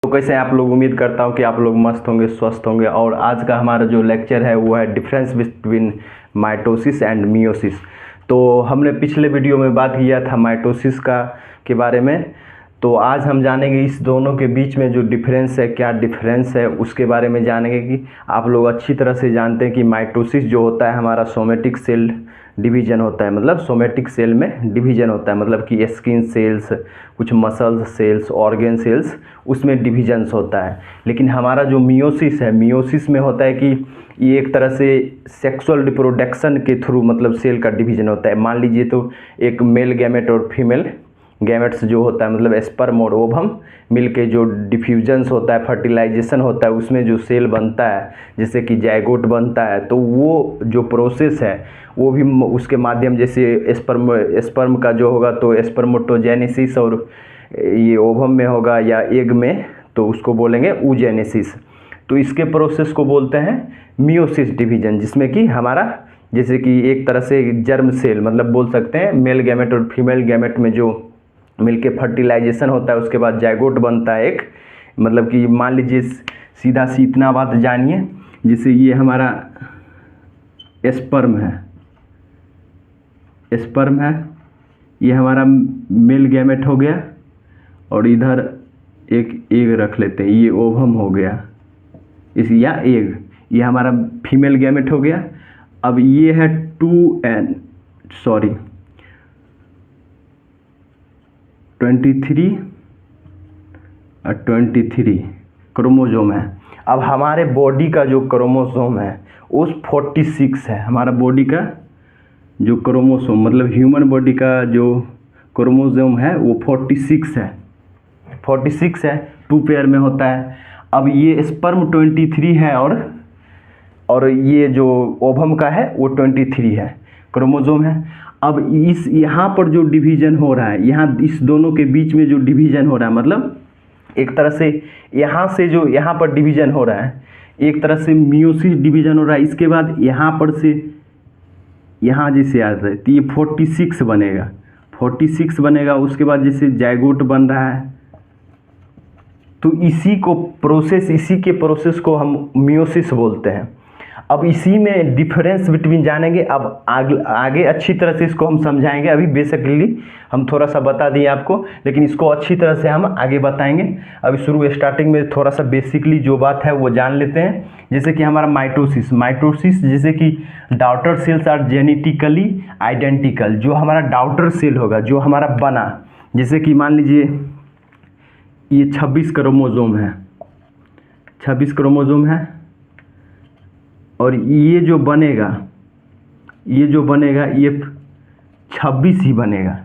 तो कैसे हैं आप लोग। उम्मीद करता हूं कि आप लोग मस्त होंगे, स्वस्थ होंगे। और आज का हमारा जो लेक्चर है वो है difference between mitosis and meiosis. तो हमने पिछले वीडियो में बात किया था माइटोसिस का के बारे में। तो आज हम जानेंगे इस दोनों के बीच में जो डिफरेंस है, क्या डिफरेंस है उसके बारे में जानेंगे। कि आप लोग अच्छी तरह से जानते हैं कि माइटोसिस जो होता है हमारा सोमेटिक सेल डिवीजन होता है, मतलब सोमेटिक सेल में डिवीजन होता है, मतलब कि स्किन सेल्स, कुछ मसल्स सेल्स, ऑर्गन सेल्स, उसमें डिवीजन्स होता है। लेकिन हमारा जो मियोसिस है, मियोसिस में होता है कि ये एक तरह से सेक्सुअल रिप्रोडक्शन के थ्रू मतलब सेल का डिवीजन होता है। मान लीजिए तो एक मेल गैमेट और फीमेल गैमेट्स जो होता है, मतलब स्पर्म और ओवम मिलके जो डिफ्यूजन्स होता है, फर्टिलाइजेशन होता है, उसमें जो सेल बनता है जैसे कि जाइगोट बनता है, तो वो जो प्रोसेस है वो भी उसके माध्यम, जैसे स्पर्म का जो होगा तो स्पर्मोटोजेनेसिस, और ये ओवम में होगा या एग में तो उसको बोलेंगे oogenesis। तो इसके प्रोसेस को बोलते हैं मियोसिस डिवीजन, जिसमें कि हमारा जैसे कि एक तरह से जर्म सेल मतलब बोल सकते हैं, मेल गैमेट और फीमेल गैमेट में जो मिलके फर्टिलाइजेशन होता है, उसके बाद जाइगोट बनता है एक, मतलब कि मान लीजिए सीधा सी इतना बात जानिए, जैसे ये हमारा स्पर्म है, ये हमारा मेल गैमेट हो गया, और इधर एक एग रख लेते हैं, ये ओवम हो गया इस, या एग, ये हमारा फीमेल गैमेट हो गया। अब ये है 23 और 23 क्रोमोसोम है। अब हमारे बॉडी का जो क्रोमोसोम है उस 46 है। हमारा बॉडी का जो क्रोमोसोम मतलब ह्यूमन बॉडी का जो क्रोमोसोम है वो 46 है, 2 पेयर में होता है। अब ये स्पर्म 23 है और ये जो ओवम का है वो 23 है, क्रोमोसोम है। अब इस यहाँ पर जो डिवीजन हो रहा है, यहाँ इस दोनों के बीच में जो डिवीजन हो रहा है, मतलब एक तरह से यहाँ से जो यहाँ पर डिवीजन हो रहा है, एक तरह से मियोसिस डिवीजन हो रहा है। इसके बाद यहाँ पर से यहाँ जैसे आता है तो ये 46 बनेगा। उसके बाद जैसे जाइगोट बन रहा है, तो इसी के प्रोसेस को हम मियोसिस बोलते हैं। अब इसी में डिफरेंस बिटवीन जानेंगे। अब आगे अच्छी तरह से इसको हम समझाएंगे। अभी बेसिकली हम थोड़ा सा बता दिए आपको, लेकिन इसको अच्छी तरह से हम आगे बताएंगे। अभी स्टार्टिंग में थोड़ा सा बेसिकली जो बात है वो जान लेते हैं। जैसे कि हमारा माइटोसिस जैसे कि daughter cells are genetically identical. जो हमारा डॉटर सेल होगा, जो हमारा बना, जैसे कि मान लीजिए ये 26 क्रोमोसोम है, और ये जो बनेगा ये 26 ही बनेगा।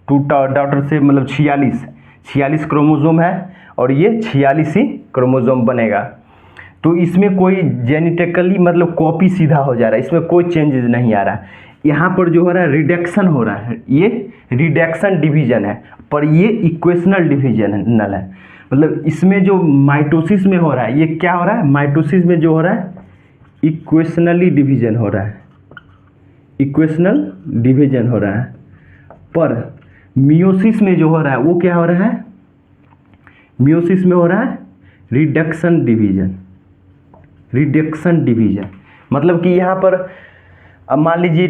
टू डॉटर से मतलब 46 क्रोमोसोम है, और ये 46 ही क्रोमोसोम बनेगा। तो इसमें कोई जेनेटिकली मतलब कॉपी सीधा हो जा रहा है, इसमें कोई चेंजेस नहीं आ रहा है। यहाँ पर जो हो रहा है रिडक्शन हो रहा है, ये रिडक्शन डिवीजन है, पर ये इक्वेशनल डिवीजन है। मतलब इसमें जो माइटोसिस में हो रहा है, ये क्या हो रहा है, माइटोसिस में जो हो रहा है इक्वेशनली डिवीजन हो रहा है, पर मियोसिस में जो हो रहा है वो क्या हो रहा है, मियोसिस में हो रहा है रिडक्शन डिवीजन। मतलब कि यहाँ पर अब मान लीजिए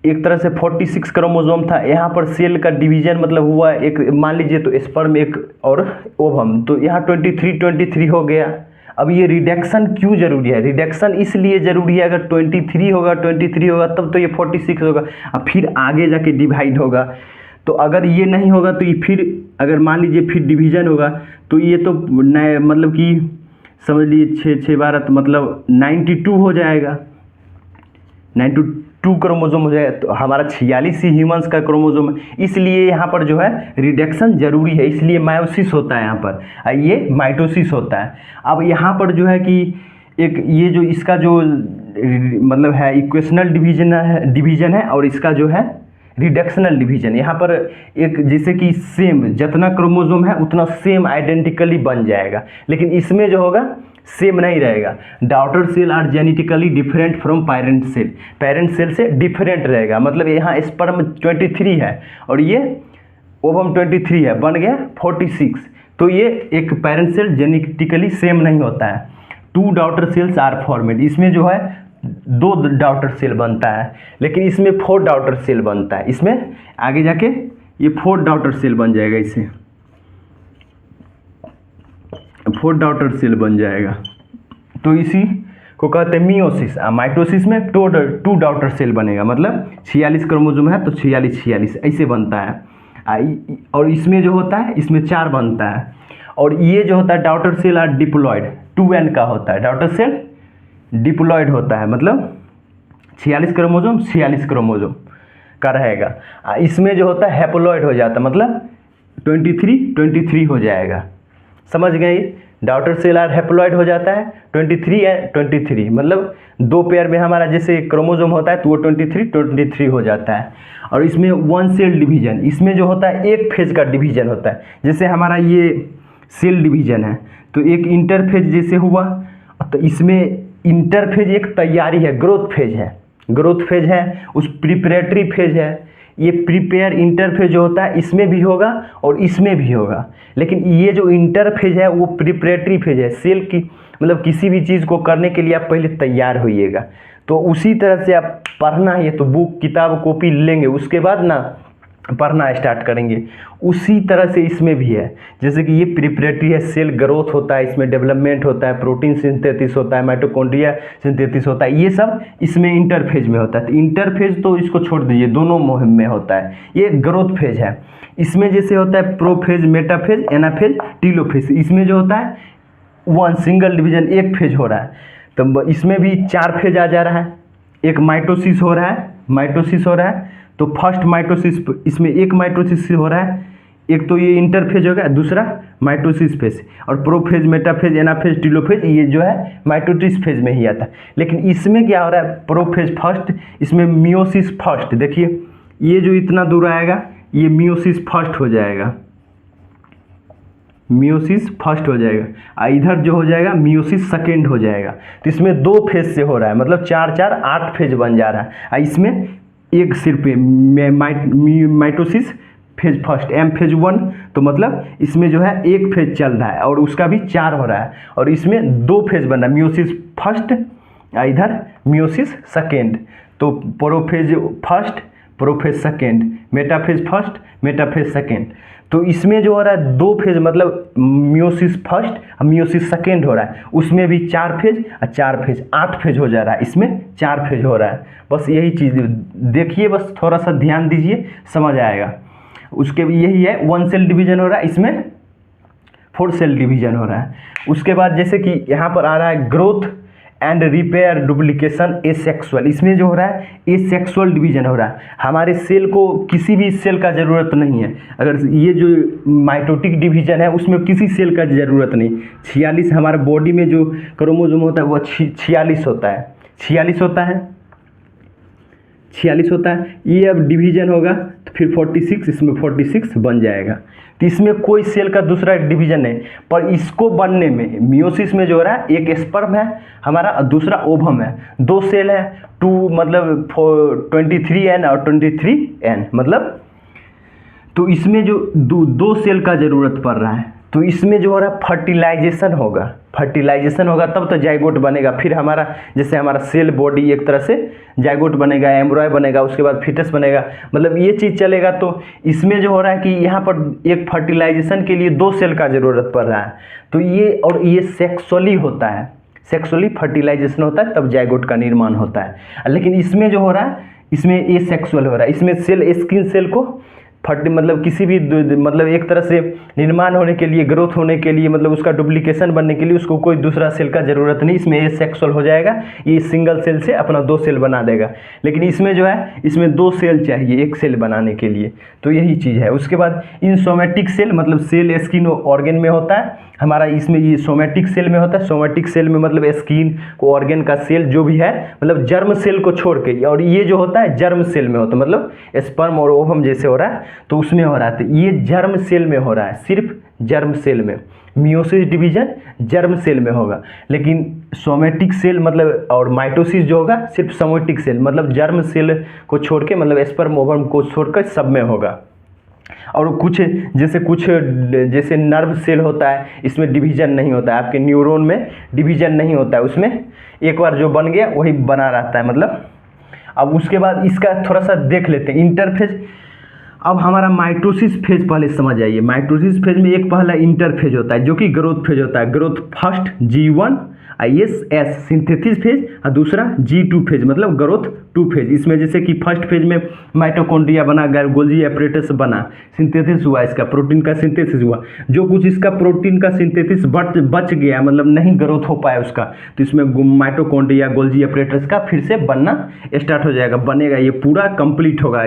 एक तरह से 46 क्रोमोसोम था, यहाँ पर सेल का डिवीजन मतलब हुआ एक, मान लीजिए तो स्पर्म एक और ओवम, तो यहाँ 23 हो गया। अब ये रिडक्शन क्यों जरूरी है, रिडक्शन इसलिए जरूरी है, अगर 23 होगा तब तो ये 46 होगा, अब फिर आगे जाके डिवाइड होगा। तो अगर ये नहीं होगा तो ये फिर अगर मान लीजिए फिर डिवीजन होगा तो ये तो नए मतलब कि समझ लीजिए 6 12 तो मतलब 92 हो जाएगा, 92 क्रोमोसोम हो जाएगा। तो हमारा 46 ही ह्यूमंस का क्रोमोसोम है, इसलिए यहाँ पर जो है रिडक्शन जरूरी है, इसलिए मायोसिस होता है यहाँ पर, ये माइटोसिस होता है। अब यहाँ पर जो है कि एक ये जो इसका जो मतलब है इक्वेशनल डिवीजन है, और इसका जो है रिडक्शनल डिवीजन। यहाँ पर एक जैसे कि सेम जितना क्रोमोसोम है उतना सेम आइडेंटिकली बन जाएगा, लेकिन इसमें जो होगा सेम नहीं रहेगा। Daughter cell are genetically different from parent cell से डिफरेंट रहेगा। मतलब यहाँ स्पर्म 23 है और ये ओवम 23 है, बन गया 46। तो ये एक पेरेंट सेल जेनेटिकली सेम नहीं होता है। 2 डॉटर सेल्स आर फॉर्मेड, इसमें जो है 2 डॉटर सेल बनता है, लेकिन इसमें 4 डॉटर सेल बनता है। इसमें आगे जाके ये 4 डॉटर सेल बन जाएगा, इसे 4 डॉटर सेल बन जाएगा। तो इसी को कहते हैं मियोसिस। माइटोसिस में 2 डॉटर सेल बनेगा, मतलब 46 क्रोमोसोम है तो 46 ऐसे बनता है। और इसमें जो होता है इसमें 4 बनता है। और ये जो होता है डॉटर सेल और डिप्लॉयड 2n का होता है। डॉटर सेल डिप्लॉयड होता है, मतलब 46 क्रोमोसोम का रहेगा। इसमें जो होता है हैप्लॉयड हो जाता है, मतलब 23 हो जाएगा। समझ गए? डॉटर सेल आर हैप्लॉयड हो जाता है 23, मतलब 2 पेयर में हमारा जैसे क्रोमोसोम होता है तो वो 23 हो जाता है। और इसमें 1 सेल डिवीजन, इसमें जो होता है एक फेज का डिवीजन होता है। जैसे हमारा ये सेल डिवीजन है तो एक इंटरफेज जैसे हुआ, तो इसमें इंटरफेज एक तैयारी है, ग्रोथ फेज है, उस प्रिपरेटरी फेज है। ये प्रिपेयर इंटरफेज जो होता है इसमें भी होगा और इसमें भी होगा, लेकिन ये जो इंटरफेज है वो प्रिपरेटरी फेज है। सेल की मतलब किसी भी चीज़ को करने के लिए आप पहले तैयार होइएगा। तो उसी तरह से आप पढ़ना है तो बुक किताब कॉपी लेंगे, उसके बाद ना पढ़ना स्टार्ट करेंगे। उसी तरह से इसमें भी है, जैसे कि ये प्रिपरेटरी है, सेल ग्रोथ होता है, इसमें डेवलपमेंट होता है, प्रोटीन सिंथेसिस होता है, माइटोकॉन्ड्रिया सिंथेसिस होता है, ये सब इसमें इंटरफेज में होता है। तो इंटरफेज तो इसको छोड़ दीजिए, दोनों मुहिम में होता है। ये ग्रोथ फेज है। इसमें जैसे होता है प्रोफेज, मेटाफेज, एनाफेज, टीलोफेज। इसमें जो होता है 1 सिंगल डिवीजन, एक फेज हो रहा है। तो इसमें भी 4 फेज आ जा रहा है। एक माइटोसिस हो रहा है, तो फर्स्ट माइटोसिस, इसमें एक माइटोसिस हो रहा है, एक तो ये इंटरफेज हो गया, दूसरा माइटोसिस फेज। और प्रोफेज, मेटाफेज, एनाफेज, टीलोफेज ये जो है माइटोसिस फेज में ही आता है। लेकिन इसमें क्या हो रहा है, प्रोफेज फर्स्ट, इसमें मियोसिस फर्स्ट। देखिए ये जो इतना दूर आएगा ये मियोसिस फर्स्ट हो जाएगा, इधर जो हो जाएगा मियोसिस सेकेंड हो जाएगा। तो इसमें 2 फेज से हो रहा है, मतलब 4 8 फेज बन जा रहा है। इसमें एक सिर्फ mitosis phase first, M phase 1, तो मतलब इसमें जो है एक फेज चल रहा है और उसका भी 4 हो रहा है। और इसमें 2 फेज बन रहा है, मियोसिस फर्स्ट, इधर मियोसिस सेकेंड। तो prophase first, prophase second, metaphase first, metaphase second. तो इसमें जो हो रहा है 2 फेज, मतलब मियोसिस फर्स्ट और मियोसिस सेकेंड हो रहा है। उसमें भी 4 फेज और 4 फेज, 8 फेज हो जा रहा है। इसमें 4 फेज हो रहा है। बस यही चीज़ देखिए, बस थोड़ा सा ध्यान दीजिए, समझ आएगा। उसके यही है, 1 सेल डिवीजन हो रहा है, इसमें 4 सेल डिवीजन हो रहा है। उसके बाद जैसे कि यहाँ पर आ रहा है growth and repair duplication asexual. इसमें जो हो रहा है एसेक्सुअल डिवीजन हो रहा है। हमारे सेल को किसी भी सेल का ज़रूरत नहीं है। अगर ये जो माइटोटिक डिवीजन है उसमें किसी सेल का ज़रूरत नहीं। 46 हमारे बॉडी में जो क्रोमोसोम होता है वो 46 होता है, 46 होता है। ये अब डिवीजन होगा तो फिर 46, इसमें 46 बन जाएगा। तो इसमें कोई सेल का दूसरा डिवीजन नहीं। पर इसको बनने में मियोसिस में जो हो रहा है, एक स्पर्म है हमारा, दूसरा ओवम है, 2 सेल है, 2 मतलब 23N और 23N, मतलब तो इसमें जो 2 सेल का ज़रूरत पड़ रहा है। तो इसमें जो हो रहा है फर्टिलाइजेशन होगा तब तो जाइगोट बनेगा। फिर हमारा जैसे हमारा सेल बॉडी एक तरह से जाइगोट बनेगा, एम्ब्रॉय बनेगा, उसके बाद फिटस बनेगा, मतलब ये चीज़ चलेगा। तो इसमें जो हो रहा है कि यहाँ पर एक फर्टिलाइजेशन के लिए 2 सेल का ज़रूरत पड़ रहा है। तो ये सेक्सुअली होता है, सेक्सुअली फर्टिलाइजेशन होता है तब जाइगोट का निर्माण होता है। लेकिन इसमें जो हो रहा है, इसमें एसेक्सुअल हो रहा है। इसमें सेल, स्किन सेल को मतलब किसी भी मतलब एक तरह से निर्माण होने के लिए, ग्रोथ होने के लिए, मतलब उसका डुप्लीकेशन बनने के लिए उसको कोई दूसरा सेल का ज़रूरत नहीं। इसमें एसेक्सुअल हो जाएगा, ये सिंगल सेल से अपना 2 सेल बना देगा। लेकिन इसमें जो है, इसमें 2 सेल चाहिए एक सेल बनाने के लिए। तो यही चीज़ है। उसके बाद इन सोमेटिक सेल, मतलब सेल स्किन ऑर्गेन में होता है हमारा, इसमें ये सोमेटिक सेल में होता है। सोमेटिक सेल में मतलब स्किन को ऑर्गेन का सेल जो भी है, मतलब जर्म सेल को छोड़ के, और ये जो होता है जर्म सेल में होता है, मतलब स्पर्म और ओवम जैसे हो रहा है तो उसमें हो रहा है। तो ये जर्म सेल में हो रहा है, सिर्फ जर्म सेल में। मियोसिस डिवीजन जर्म सेल में होगा, लेकिन सोमेटिक सेल मतलब और माइटोसिस जो होगा सिर्फ सोमेटिक सेल, मतलब जर्म सेल को छोड़ के, मतलब स्पर्म ओवम को छोड़कर सब में होगा। और कुछ जैसे नर्व सेल होता है, इसमें डिवीजन नहीं होता है, आपके न्यूरॉन में डिवीजन नहीं होता है, उसमें एक बार जो बन गया वही बना रहता है मतलब। अब उसके बाद इसका थोड़ा सा देख लेते हैं इंटरफेज। अब हमारा माइटोसिस फेज पहले समझ आइए। माइटोसिस फेज में एक पहला इंटरफेज होता है जो कि ग्रोथ फेज होता है। Growth first G1 ISS synthesis phase और दूसरा G2 फेज मतलब ग्रोथ 2 फेज। इसमें जैसे कि फर्स्ट फेज में माइटोकॉन्ड्रिया बना, गोल्जी एपरेटस बना, सिंथेसिस हुआ, इसका प्रोटीन का सिंथेसिस हुआ। जो कुछ इसका प्रोटीन का सिंथेसिस बच गया मतलब नहीं ग्रोथ हो पाया उसका, तो इसमें माइटोकॉन्ड्रिया गोल्जी एपरेटस का फिर से बनना स्टार्ट हो जाएगा, बनेगा, ये पूरा कंप्लीट होगा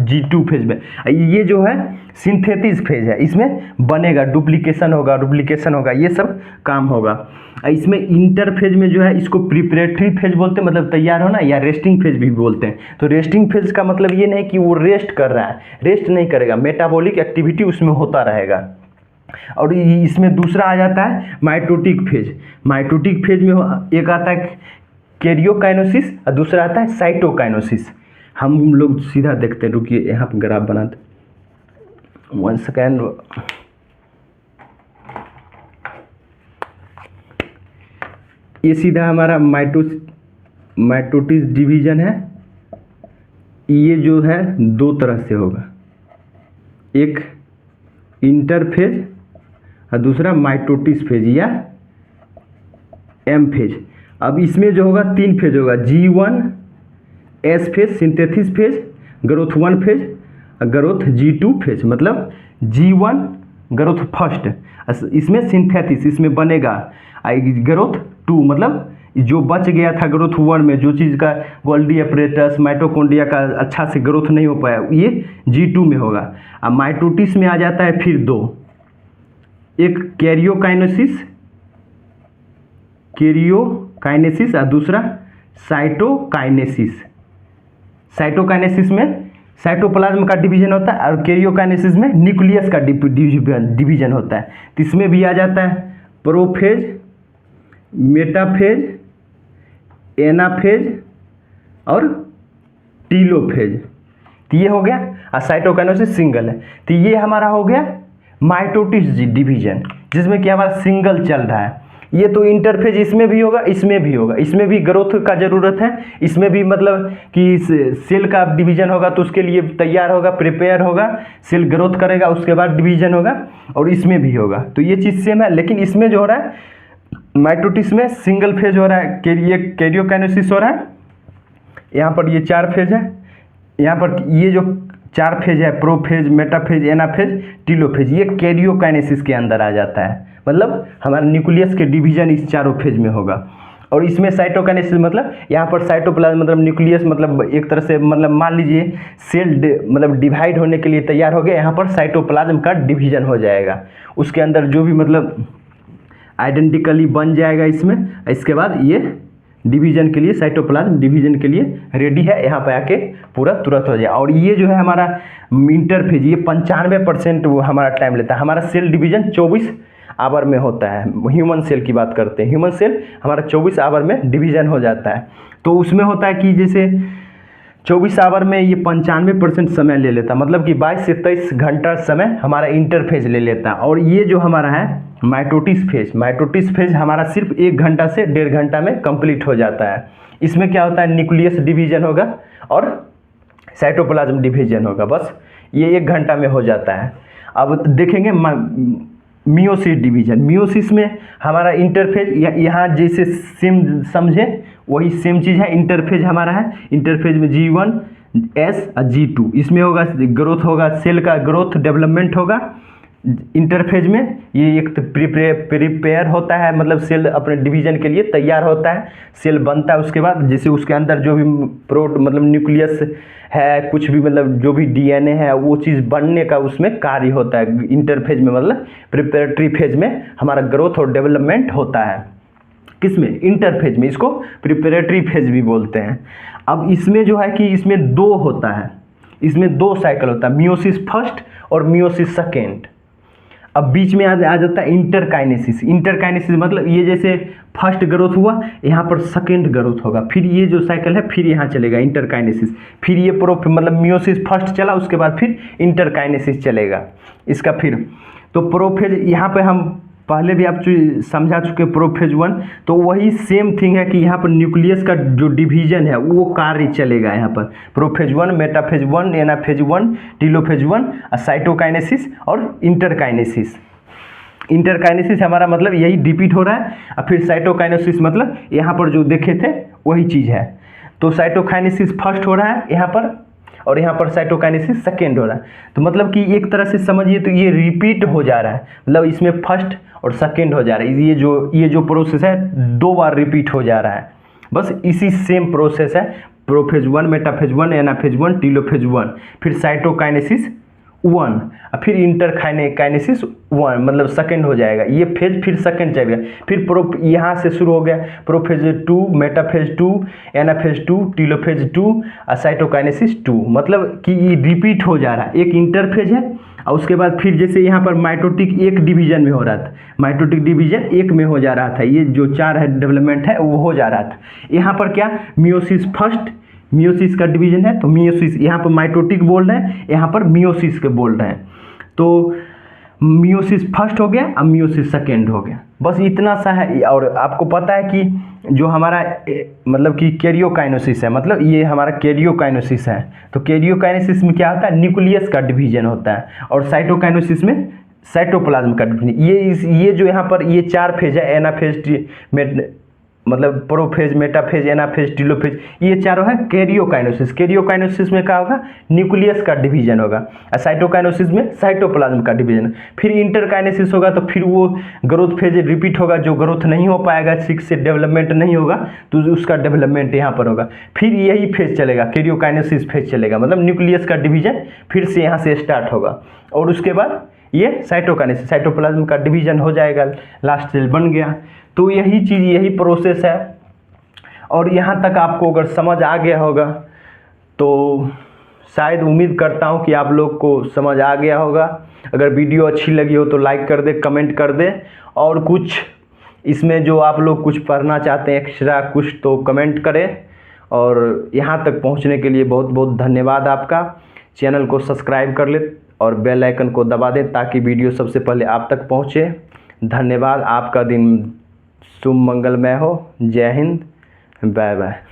G2 फेज में। ये जो है सिंथेसिस फेज है, इसमें बनेगा, डुप्लीकेशन होगा, ये सब काम होगा। इसमें इंटरफेज में जो है इसको प्रिपरेटरी फेज बोलते हैं, मतलब तैयार होना, या रेस्टिंग फेज भी बोलते हैं। तो रेस्टिंग फेज का मतलब ये नहीं कि वो रेस्ट कर रहा है, रेस्ट नहीं करेगा, मेटाबॉलिक एक्टिविटी उसमें होता रहेगा। और इसमें दूसरा आ जाता है माइटोटिक फेज। माइटोटिक फेज में एक आता है कैरियोकाइनेसिस और दूसरा आता है साइटोकाइनेसिस। हम लोग सीधा देखते हैं, रुकिए यहाँ पर ग्राफ बनाते, 1 सेकेंड। ये सीधा हमारा माइटोटिस डिवीजन है। ये जो है दो तरह से होगा, एक इंटरफेज और दूसरा माइटोटिस फेज या एम फेज। अब इसमें जो होगा 3 फेज होगा, G1 S phase synthesis phase, growth 1 phase और ग्रोथ G2 फेज। मतलब G1 ग्रोथ फर्स्ट, इसमें सिंथेसिस इसमें बनेगा, ग्रोथ 2 मतलब जो बच गया था ग्रोथ 1 में, जो चीज़ का गोल्गी एपरेटस माइटोकॉन्ड्रिया का अच्छा से ग्रोथ नहीं हो पाया, ये G2 में होगा। अब माइटोटिस में आ जाता है फिर 2, एक कैरियोकाइनेसिस और दूसरा साइटोकाइनेसिस। साइटोकाइनेसिस में साइटोप्लाज्म का डिवीजन होता है और कैरियोकाइनेसिस में न्यूक्लियस का डिवीजन होता है। तो इसमें भी आ जाता है प्रोफेज, मेटाफेज, एनाफेज और टीलोफेज। तो ये हो गया, और साइटोकाइनेसिस सिंगल है। तो ये हमारा हो गया माइटोटिस डिवीजन, जिसमें कि हमारा सिंगल चल रहा है। ये तो इंटरफेज इसमें भी होगा, इसमें भी होगा, इसमें भी ग्रोथ का ज़रूरत है, इसमें भी मतलब कि सेल का डिवीजन होगा तो उसके लिए तैयार होगा, प्रिपेयर होगा, सेल ग्रोथ करेगा, उसके बाद डिवीजन होगा, और इसमें भी होगा। तो ये चीज़ सेम है, लेकिन इसमें जो हो रहा है माइटोटिस में सिंगल फेज हो रहा है, कैरियोकाइनेसिस हो रहा है। यहाँ पर ये 4 फेज है, यहाँ पर ये जो 4 फेज है, प्रोफेज, मेटाफेज, एनाफेज, टीलोफेज, ये कैरियोकाइनेसिस के अंदर आ जाता है। मतलब हमारा न्यूक्लियस के डिवीजन इस चारों फेज में होगा। और इसमें साइटोकाइनेसिस मतलब यहाँ पर साइटोप्लाज्म मतलब न्यूक्लियस, मतलब एक तरह से मतलब मान लीजिए सेल मतलब डिवाइड होने के लिए तैयार हो गया, यहाँ पर साइटोप्लाज्म का डिवीजन हो जाएगा, उसके अंदर जो भी मतलब आइडेंटिकली बन जाएगा इसमें। इसके बाद ये डिवीजन के लिए, साइटोप्लाज्म डिवीजन के लिए रेडी है, यहाँ पे आके पूरा तुरंत हो जाए। और ये जो है हमारा इंटरफेज, ये 95% वो हमारा टाइम लेता है। हमारा सेल डिवीजन 24 आवर में होता है। ह्यूमन सेल की बात करते हैं, ह्यूमन सेल हमारा 24 आवर में डिवीजन हो जाता है। तो उसमें होता है कि जैसे 24 आवर में ये 95% समय ले लेता, मतलब कि 22 से 23 घंटा समय हमारा इंटरफेज ले लेता। और ये जो हमारा है माइटोटिस फेज हमारा सिर्फ 1 घंटा से 1.5 घंटा में कंप्लीट हो जाता है। इसमें क्या होता है, न्यूक्लियस डिवीजन होगा और साइटोप्लाज्म डिवीजन होगा, बस ये 1 घंटा में हो जाता है। अब देखेंगे मियोसिस डिवीजन। मियोसिस में हमारा इंटरफेज यहाँ जैसे सेम समझे वही सेम चीज़ है। इंटरफेज हमारा है, इंटरफेज में G1 S और G2, इसमें होगा ग्रोथ, होगा सेल का ग्रोथ डेवलपमेंट होगा। इंटरफेज में ये एक तो प्रिपेयर होता है, मतलब सेल अपने डिवीजन के लिए तैयार होता है, सेल बनता है। उसके बाद जैसे उसके अंदर जो भी मतलब न्यूक्लियस है, कुछ भी मतलब जो भी DNA है, वो चीज़ बनने का उसमें कार्य होता है। इंटरफेज में मतलब प्रिपरेटरी फेज में हमारा ग्रोथ और डेवलपमेंट होता है। किसमें, इंटरफेज में, इसको प्रिपरेटरी फेज भी बोलते हैं। अब इसमें जो है कि इसमें 2 होता है, इसमें 2 साइकिल होता है, मियोसिस फर्स्ट और मियोसिस सेकेंड। अब बीच में आ जाता है इंटरकाइनेसिस। इंटरकाइनेसिस मतलब ये जैसे फर्स्ट ग्रोथ हुआ, यहाँ पर सेकेंड ग्रोथ होगा, फिर ये जो साइकिल है फिर यहाँ चलेगा इंटरकाइनेसिस, फिर ये मतलब मियोसिस फर्स्ट चला, उसके बाद फिर इंटरकाइनेसिस चलेगा इसका। फिर तो प्रोफेज यहाँ पे हम पहले भी आप समझा चुके प्रोफेज 1, तो वही सेम थिंग है कि यहाँ पर न्यूक्लियस का जो डिवीजन है वो कार्य चलेगा यहाँ पर। Prophase 1, metaphase 1, anaphase 1, telophase 1, cytokinesis और इंटरकाइनेसिस। इंटरकाइनेसिस हमारा मतलब यही रिपीट हो रहा है, और फिर साइटोकाइनेसिस मतलब यहाँ पर जो देखे थे वही चीज़ है। तो साइटोकाइनेसिस फर्स्ट हो रहा है यहाँ पर, और यहाँ पर साइटोकाइनेसिस सेकेंड हो रहा है। तो मतलब कि एक तरह से समझिए तो ये रिपीट हो जा रहा है, मतलब इसमें फर्स्ट और सेकेंड हो जा रहा है। ये जो प्रोसेस है 2 बार रिपीट हो जा रहा है, बस इसी सेम प्रोसेस है। प्रोफेज 1, मेटाफेज 1, एनाफेज 1, टीलोफेज 1, फिर साइटोकाइनेसिस 1, फिर इंटरकाइनेसिस 1 मतलब सेकेंड हो जाएगा ये फेज, फिर सेकेंड चलेगा। फिर यहाँ से शुरू हो गया प्रोफेज 2, मेटाफेज 2, एनाफेज 2, टीलोफेज 2 और साइटोकाइनेसिस 2, मतलब कि ये रिपीट हो जा रहा है। एक इंटरफेज है और उसके बाद फिर जैसे यहाँ पर माइटोटिक एक डिवीजन में हो रहा था, माइटोटिक डिवीजन एक में हो जा रहा था, ये जो 4 है डेवलपमेंट है वो हो जा रहा था। यहाँ पर क्या मियोसिस फर्स्ट, मियोसिस का डिवीजन है, तो मियोसिस यहाँ पर माइटोटिक बोल रहे हैं, यहाँ पर मियोसिस के बोल रहे हैं। तो मियोसिस फर्स्ट हो गया, अब मियोसिस सेकेंड हो गया, बस इतना सा है। और आपको पता है कि जो हमारा मतलब कि कैरियोकाइनेसिस है, मतलब ये हमारा कैरियोकाइनेसिस है। तो कैरियोकाइनेसिस में क्या होता है, न्यूक्लियस का डिवीजन होता है, और साइटोकाइनेसिस में साइटोप्लाज्म का डिवीजन। ये जो यहाँ पर ये 4 फेज है, एनाफेज मतलब प्रोफेज, मेटाफेज, एनाफेज, टीलोफेज, ये चारों है कैरियोकाइनेसिस। कैरियोकाइनेसिस में क्या होगा, न्यूक्लियस का डिवीजन होगा, और साइटोकाइनेसिस में साइटोप्लाज्म का डिवीजन। फिर इंटरकाइनेसिस होगा तो फिर वो ग्रोथ फेज रिपीट होगा, जो ग्रोथ नहीं हो पाएगा, 6 से डेवलपमेंट नहीं होगा तो उसका डेवलपमेंट यहाँ पर होगा। फिर यही फेज चलेगा, कैरियोकाइनेसिस फेज चलेगा, मतलब न्यूक्लियस का डिवीजन फिर से यहाँ से स्टार्ट होगा, और उसके बाद ये साइटोकाइनेसिस, साइटोप्लाज्म का डिवीजन हो जाएगा, लास्ट सेल बन गया। तो यही चीज़, यही प्रोसेस है। और यहाँ तक आपको अगर समझ आ गया होगा तो शायद उम्मीद करता हूँ कि आप लोग को समझ आ गया होगा। अगर वीडियो अच्छी लगी हो तो लाइक कर दे, कमेंट कर दे, और कुछ इसमें जो आप लोग कुछ पढ़ना चाहते हैं एक्स्ट्रा कुछ तो कमेंट करें। और यहाँ तक पहुँचने के लिए बहुत बहुत धन्यवाद आपका। चैनल को सब्सक्राइब कर ले और बेल आइकन को दबा दें ताकि वीडियो सबसे पहले आप तक पहुँचे। धन्यवाद। आपका दिन शुभ मंगलमय हो। जय हिंद, बाय बाय।